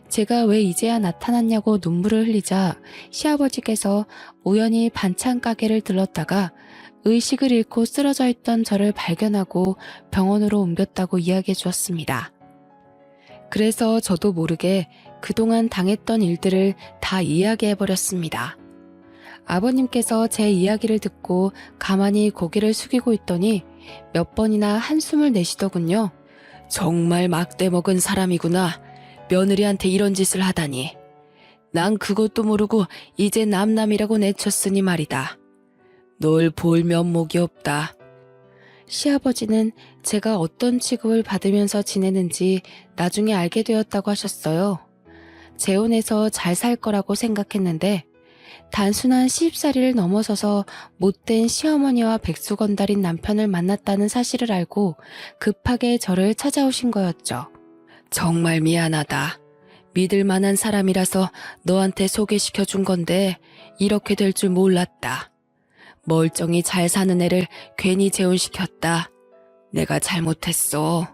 Speaker 2: 제가 왜 이제야 나타났냐고 눈물을 흘리자 시아버지께서 우연히 반찬 가게를 들렀다가 의식을 잃고 쓰러져 있던 저를 발견하고 병원으로 옮겼다고 이야기해 주었습니다. 그래서 저도 모르게 그동안 당했던 일들을 다 이야기해 버렸습니다. 아버님께서 제 이야기를 듣고 가만히 고개를 숙이고 있더니 몇 번이나 한숨을 내쉬더군요. 정말 막대 먹은 사람이구나. 며느리한테 이런 짓을 하다니. 난 그것도 모르고 이제 남남이라고 내쳤으니 말이다. 널 볼 면목이 없다. 시아버지는 제가 어떤 취급을 받으면서 지내는지 나중에 알게 되었다고 하셨어요. 재혼해서 잘 살 거라고 생각했는데 단순한 시집살이를 넘어서서 못된 시어머니와 백수건달인 남편을 만났다는 사실을 알고 급하게 저를 찾아오신 거였죠. 정말 미안하다. 믿을 만한 사람이라서 너한테 소개시켜 준 건데 이렇게 될 줄 몰랐다. 멀쩡히 잘 사는 애를 괜히 재혼시켰다. 내가 잘못했어.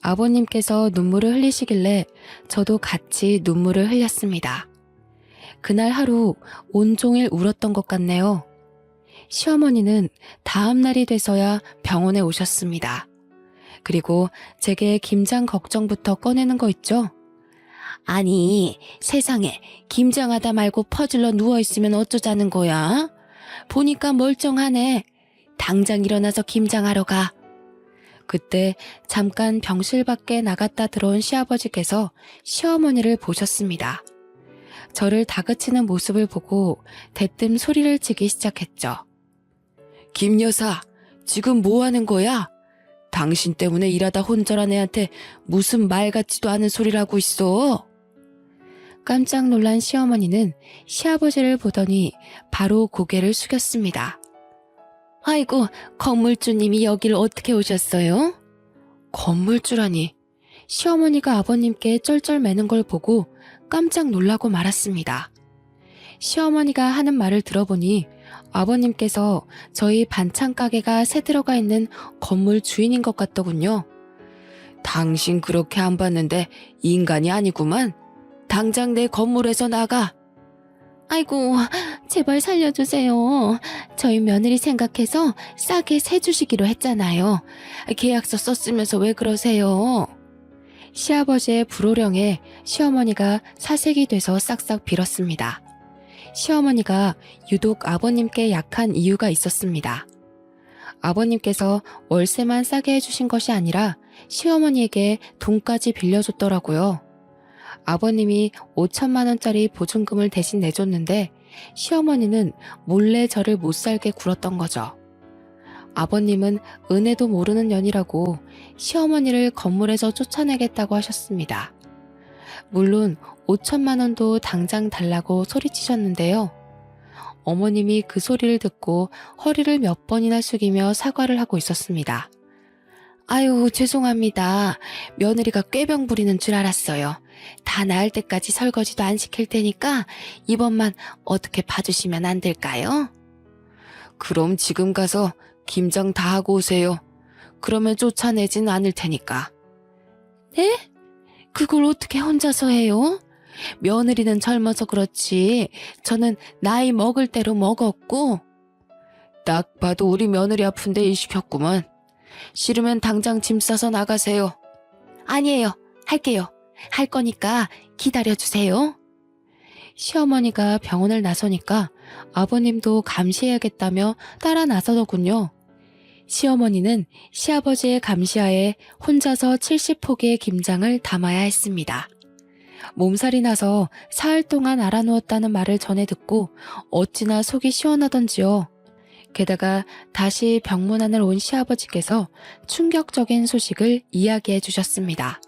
Speaker 2: 아버님께서 눈물을 흘리시길래 저도 같이 눈물을 흘렸습니다. 그날 하루 온종일 울었던 것 같네요. 시어머니는 다음 날이 돼서야 병원에 오셨습니다. 그리고 제게 김장 걱정부터 꺼내는 거 있죠? 아니, 세상에 김장하다 말고 퍼질러 누워있으면 어쩌자는 거야? 보니까 멀쩡하네. 당장 일어나서 김장하러 가. 그때 잠깐 병실 밖에 나갔다 들어온 시아버지께서 시어머니를 보셨습니다. 저를 다그치는 모습을 보고 대뜸 소리를 치기 시작했죠. 김 여사, 지금 뭐 하는 거야? 당신 때문에 일하다 혼절한 애한테 무슨 말 같지도 않은 소리를 하고 있어. 깜짝 놀란 시어머니는 시아버지를 보더니 바로 고개를 숙였습니다. 아이고, 건물주님이 여길 어떻게 오셨어요? 건물주라니. 시어머니가 아버님께 쩔쩔매는 걸 보고 깜짝 놀라고 말았습니다. 시어머니가 하는 말을 들어보니 아버님께서 저희 반찬 가게가 새 들어가 있는 건물 주인인 것 같더군요. 당신 그렇게 안 봤는데 인간이 아니구만. 당장 내 건물에서 나가. 아이고, 제발 살려주세요. 저희 며느리 생각해서 싸게 세 주시기로 했잖아요. 계약서 썼으면서 왜 그러세요? 시아버지의 불호령에 시어머니가 사색이 돼서 싹싹 빌었습니다. 시어머니가 유독 아버님께 약한 이유가 있었습니다. 아버님께서 월세만 싸게 해주신 것이 아니라 시어머니에게 돈까지 빌려줬더라고요. 아버님이 5천만 원짜리 보증금을 대신 내줬는데 시어머니는 몰래 저를 못 살게 굴었던 거죠. 아버님은 은혜도 모르는 년이라고 시어머니를 건물에서 쫓아내겠다고 하셨습니다. 물론 5천만 원도 당장 달라고 소리치셨는데요. 어머님이 그 소리를 듣고 허리를 몇 번이나 숙이며 사과를 하고 있었습니다. 아유, 죄송합니다. 며느리가 꾀병 부리는 줄 알았어요. 다 나을 때까지 설거지도 안 시킬 테니까 이번만 어떻게 봐주시면 안 될까요? 그럼 지금 가서 김장 다 하고 오세요. 그러면 쫓아내진 않을 테니까. 네? 그걸 어떻게 혼자서 해요? 며느리는 젊어서 그렇지 저는 나이 먹을 대로 먹었고. 딱 봐도 우리 며느리 아픈데 일 시켰구먼. 싫으면 당장 짐 싸서 나가세요. 아니에요. 할게요. 할 거니까 기다려주세요. 시어머니가 병원을 나서니까 아버님도 감시해야겠다며 따라 나서더군요. 시어머니는 시아버지의 감시하에 혼자서 70포기의 김장을 담아야 했습니다. 몸살이 나서 사흘 동안 알아누웠다는 말을 전해 듣고 어찌나 속이 시원하던지요. 게다가 다시 병문안을 온 시아버지께서 충격적인 소식을 이야기해 주셨습니다.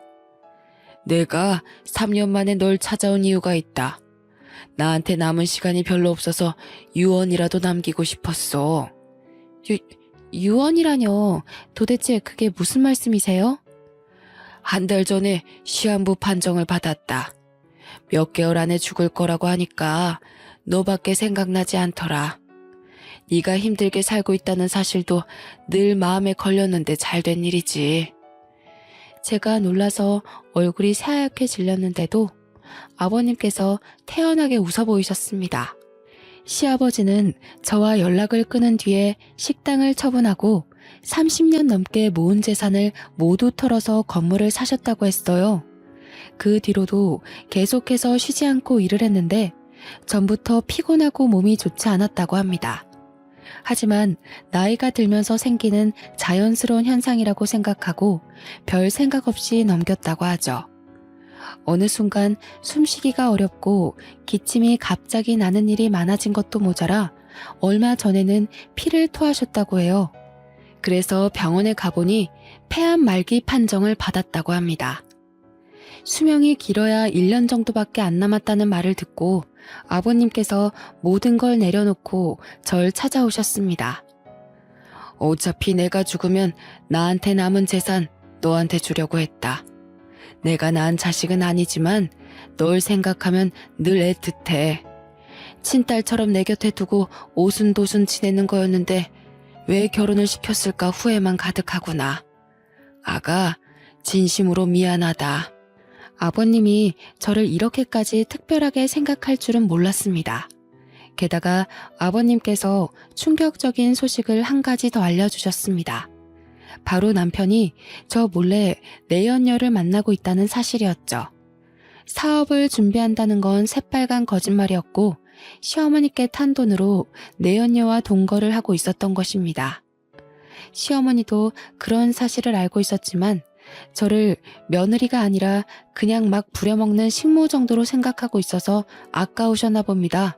Speaker 2: 내가 3년 만에 널 찾아온 이유가 있다.
Speaker 1: 나한테 남은 시간이 별로 없어서 유언이라도 남기고 싶었어.
Speaker 2: 유언이라뇨. 도대체 그게 무슨 말씀이세요?
Speaker 1: 한 달 전에 시한부 판정을 받았다. 몇 개월 안에 죽을 거라고 하니까 너밖에 생각나지 않더라. 네가 힘들게 살고 있다는 사실도 늘 마음에 걸렸는데 잘 된 일이지.
Speaker 2: 제가 놀라서 얼굴이 새하얗게 질렸는데도 아버님께서 태연하게 웃어 보이셨습니다. 시아버지는 저와 연락을 끊은 뒤에 식당을 처분하고 30년 넘게 모은 재산을 모두 털어서 건물을 사셨다고 했어요. 그 뒤로도 계속해서 쉬지 않고 일을 했는데 전부터 피곤하고 몸이 좋지 않았다고 합니다. 하지만 나이가 들면서 생기는 자연스러운 현상이라고 생각하고 별 생각 없이 넘겼다고 하죠. 어느 순간 숨쉬기가 어렵고 기침이 갑자기 나는 일이 많아진 것도 모자라 얼마 전에는 피를 토하셨다고 해요. 그래서 병원에 가보니 폐암 말기 판정을 받았다고 합니다. 수명이 길어야 1년 정도밖에 안 남았다는 말을 듣고 아버님께서 모든 걸 내려놓고 절 찾아오셨습니다.
Speaker 1: 어차피 내가 죽으면 나한테 남은 재산 너한테 주려고 했다. 내가 낳은 자식은 아니지만 널 생각하면 늘 애틋해. 친딸처럼 내 곁에 두고 오순도순 지내는 거였는데 왜 결혼을 시켰을까 후회만 가득하구나. 아가, 진심으로 미안하다.
Speaker 2: 아버님이 저를 이렇게까지 특별하게 생각할 줄은 몰랐습니다. 게다가 아버님께서 충격적인 소식을 한 가지 더 알려주셨습니다. 바로 남편이 저 몰래 내연녀를 만나고 있다는 사실이었죠. 사업을 준비한다는 건 새빨간 거짓말이었고 시어머니께 탄 돈으로 내연녀와 동거를 하고 있었던 것입니다. 시어머니도 그런 사실을 알고 있었지만 저를 며느리가 아니라 그냥 막 부려먹는 식모 정도로 생각하고 있어서 아까우셨나 봅니다.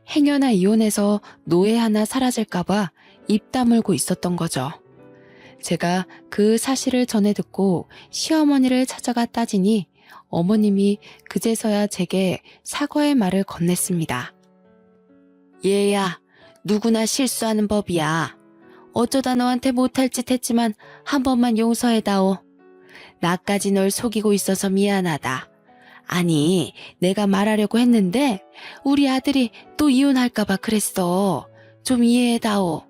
Speaker 2: 행여나 이혼해서 노예 하나 사라질까봐 입 다물고 있었던 거죠. 제가 그 사실을 전해 듣고 시어머니를 찾아가 따지니 어머님이 그제서야 제게 사과의 말을 건넸습니다.
Speaker 1: 얘야, 누구나 실수하는 법이야. 어쩌다 너한테 못할 짓 했지만 한 번만 용서해다오. 나까지 널 속이고 있어서 미안하다. 아니, 내가 말하려고 했는데 우리 아들이 또 이혼할까봐 그랬어. 좀 이해해다오.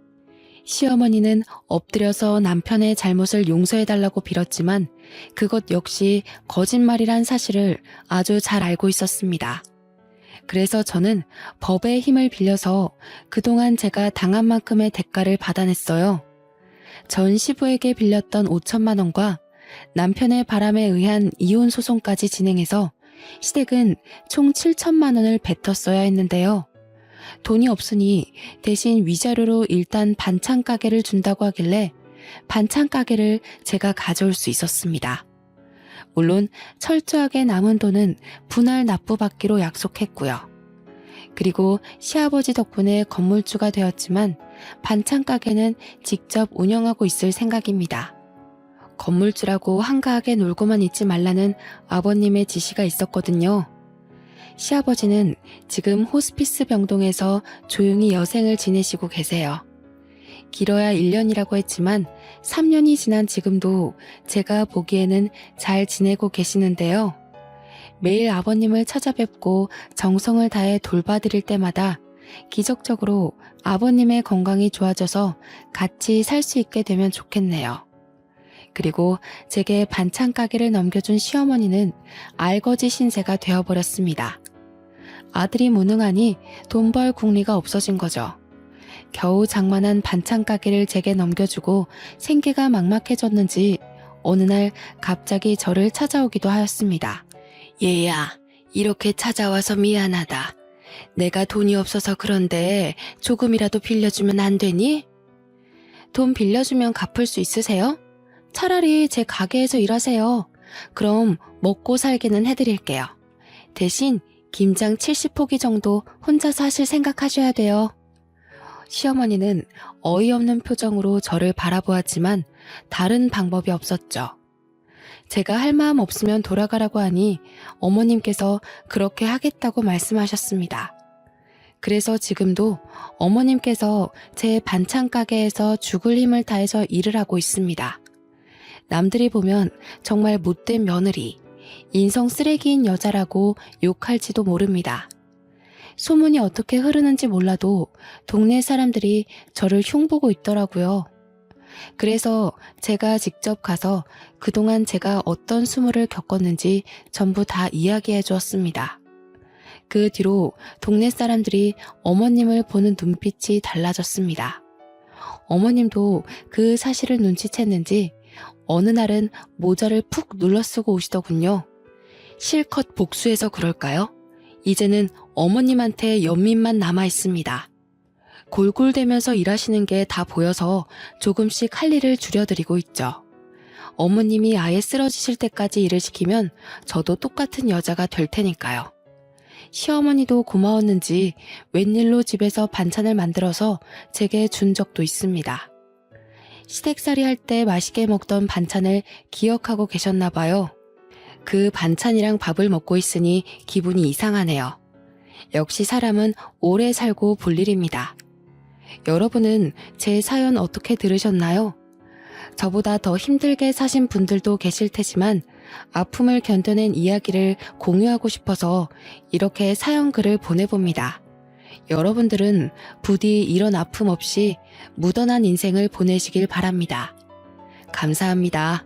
Speaker 2: 시어머니는 엎드려서 남편의 잘못을 용서해달라고 빌었지만 그것 역시 거짓말이란 사실을 아주 잘 알고 있었습니다. 그래서 저는 법의 힘을 빌려서 그동안 제가 당한 만큼의 대가를 받아냈어요. 전 시부에게 빌렸던 5천만 원과 남편의 바람에 의한 이혼 소송까지 진행해서 시댁은 총 7천만 원을 뱉었어야 했는데요. 돈이 없으니 대신 위자료로 일단 반찬 가게를 준다고 하길래 반찬 가게를 제가 가져올 수 있었습니다. 물론 철저하게 남은 돈은 분할 납부받기로 약속했고요. 그리고 시아버지 덕분에 건물주가 되었지만 반찬 가게는 직접 운영하고 있을 생각입니다. 건물주라고 한가하게 놀고만 있지 말라는 아버님의 지시가 있었거든요. 시아버지는 지금 호스피스 병동에서 조용히 여생을 지내시고 계세요. 길어야 1년이라고 했지만 3년이 지난 지금도 제가 보기에는 잘 지내고 계시는데요. 매일 아버님을 찾아뵙고 정성을 다해 돌봐드릴 때마다 기적적으로 아버님의 건강이 좋아져서 같이 살 수 있게 되면 좋겠네요. 그리고 제게 반찬 가게를 넘겨준 시어머니는 알거지 신세가 되어버렸습니다. 아들이 무능하니 돈 벌 궁리가 없어진 거죠. 겨우 장만한 반찬 가게를 제게 넘겨주고 생계가 막막해졌는지 어느 날 갑자기 저를 찾아오기도 하였습니다.
Speaker 1: 얘야, 이렇게 찾아와서 미안하다. 내가 돈이 없어서 그런데 조금이라도 빌려주면 안 되니?
Speaker 2: 돈 빌려주면 갚을 수 있으세요? 차라리 제 가게에서 일하세요. 그럼 먹고 살기는 해드릴게요. 대신 김장 70포기 정도 혼자서 하실 생각하셔야 돼요. 시어머니는 어이없는 표정으로 저를 바라보았지만 다른 방법이 없었죠.
Speaker 1: 제가 할 마음 없으면 돌아가라고 하니 어머님께서 그렇게 하겠다고 말씀하셨습니다. 그래서 지금도 어머님께서 제 반찬 가게에서 죽을 힘을 다해서 일을 하고 있습니다. 남들이 보면 정말 못된 며느리, 인성 쓰레기인 여자라고 욕할지도 모릅니다. 소문이 어떻게 흐르는지 몰라도 동네 사람들이 저를 흉보고 있더라고요. 그래서 제가 직접 가서 그동안 제가 어떤 수모를 겪었는지 전부 다 이야기해 주었습니다. 그 뒤로 동네 사람들이 어머님을 보는 눈빛이 달라졌습니다. 어머님도 그 사실을 눈치챘는지 어느 날은 모자를 푹 눌러 쓰고 오시더군요. 실컷 복수해서 그럴까요? 이제는 어머님한테 연민만 남아 있습니다. 골골대면서 일하시는 게 다 보여서 조금씩 할 일을 줄여드리고 있죠. 어머님이 아예 쓰러지실 때까지 일을 시키면 저도 똑같은 여자가 될 테니까요. 시어머니도 고마웠는지 웬일로 집에서 반찬을 만들어서 제게 준 적도 있습니다. 시댁살이 할 때 맛있게 먹던 반찬을 기억하고 계셨나 봐요. 그 반찬이랑 밥을 먹고 있으니 기분이 이상하네요. 역시 사람은 오래 살고 볼 일입니다. 여러분은 제 사연 어떻게 들으셨나요? 저보다 더 힘들게 사신 분들도 계실 테지만 아픔을 견뎌낸 이야기를 공유하고 싶어서 이렇게 사연 글을 보내봅니다. 여러분들은 부디 이런 아픔 없이 무던한 인생을 보내시길 바랍니다. 감사합니다.